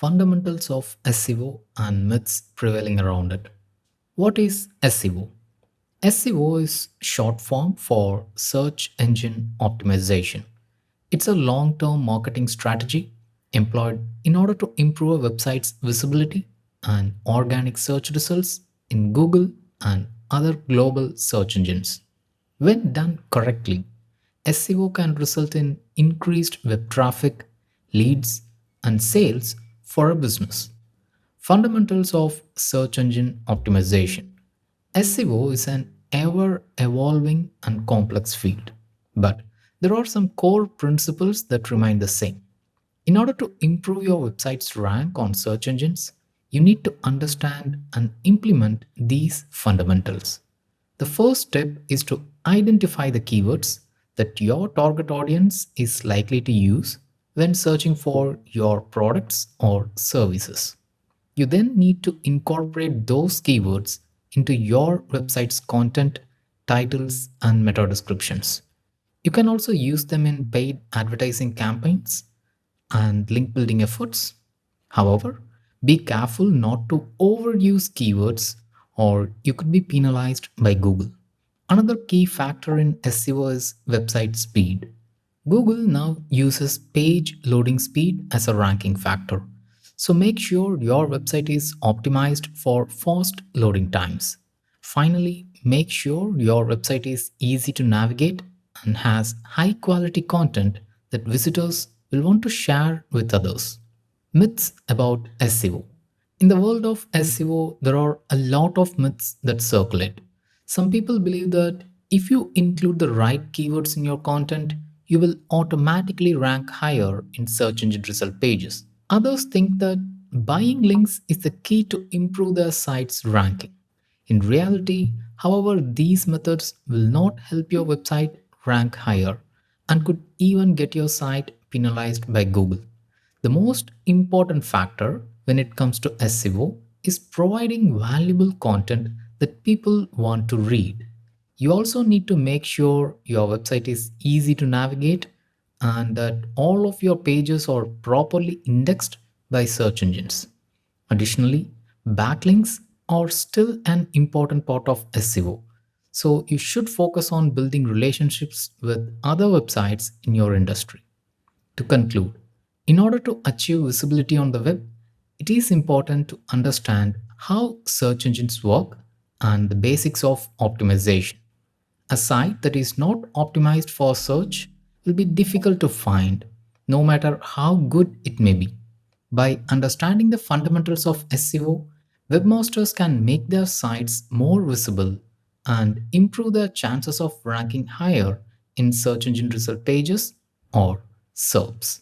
Fundamentals of SEO and myths prevailing around it. What is SEO? SEO is short form for search engine optimization. It's a long term marketing strategy employed in order to improve a website's visibility and organic search results in Google and other global search engines. When done correctly, SEO can result in increased web traffic, leads, and sales for a business. Fundamentals of search engine optimization. SEO is an ever evolving and complex field, but there are some core principles that remain the same. In order to improve your website's rank on search engines, you need to understand and implement these fundamentals. The first step is to identify the keywords that your target audience is likely to use when searching for your products or services. You then need to incorporate those keywords into your website's content, titles, and meta descriptions. You can also use them in paid advertising campaigns and link building efforts. However, be careful not to overuse keywords or you could be penalized by Google. Another key factor in SEO is website speed. Google now uses page loading speed as a ranking factor. So make sure your website is optimized for fast loading times. Finally, make sure your website is easy to navigate and has high quality content that visitors will want to share with others. Myths about SEO. In the world of SEO, there are a lot of myths that circulate. Some people believe that if you include the right keywords in your content, you will automatically rank higher in search engine result pages. Others think that buying links is the key to improve their site's ranking. In reality, however, these methods will not help your website rank higher and could even get your site penalized by Google. The most important factor when it comes to SEO is providing valuable content that people want to read. You also need to make sure your website is easy to navigate and that all of your pages are properly indexed by search engines. Additionally, backlinks are still an important part of SEO. So you should focus on building relationships with other websites in your industry. To conclude, in order to achieve visibility on the web, it is important to understand how search engines work and the basics of optimization. A site that is not optimized for search will be difficult to find, no matter how good it may be. By understanding the fundamentals of SEO, webmasters can make their sites more visible and improve their chances of ranking higher in search engine result pages or SERPs.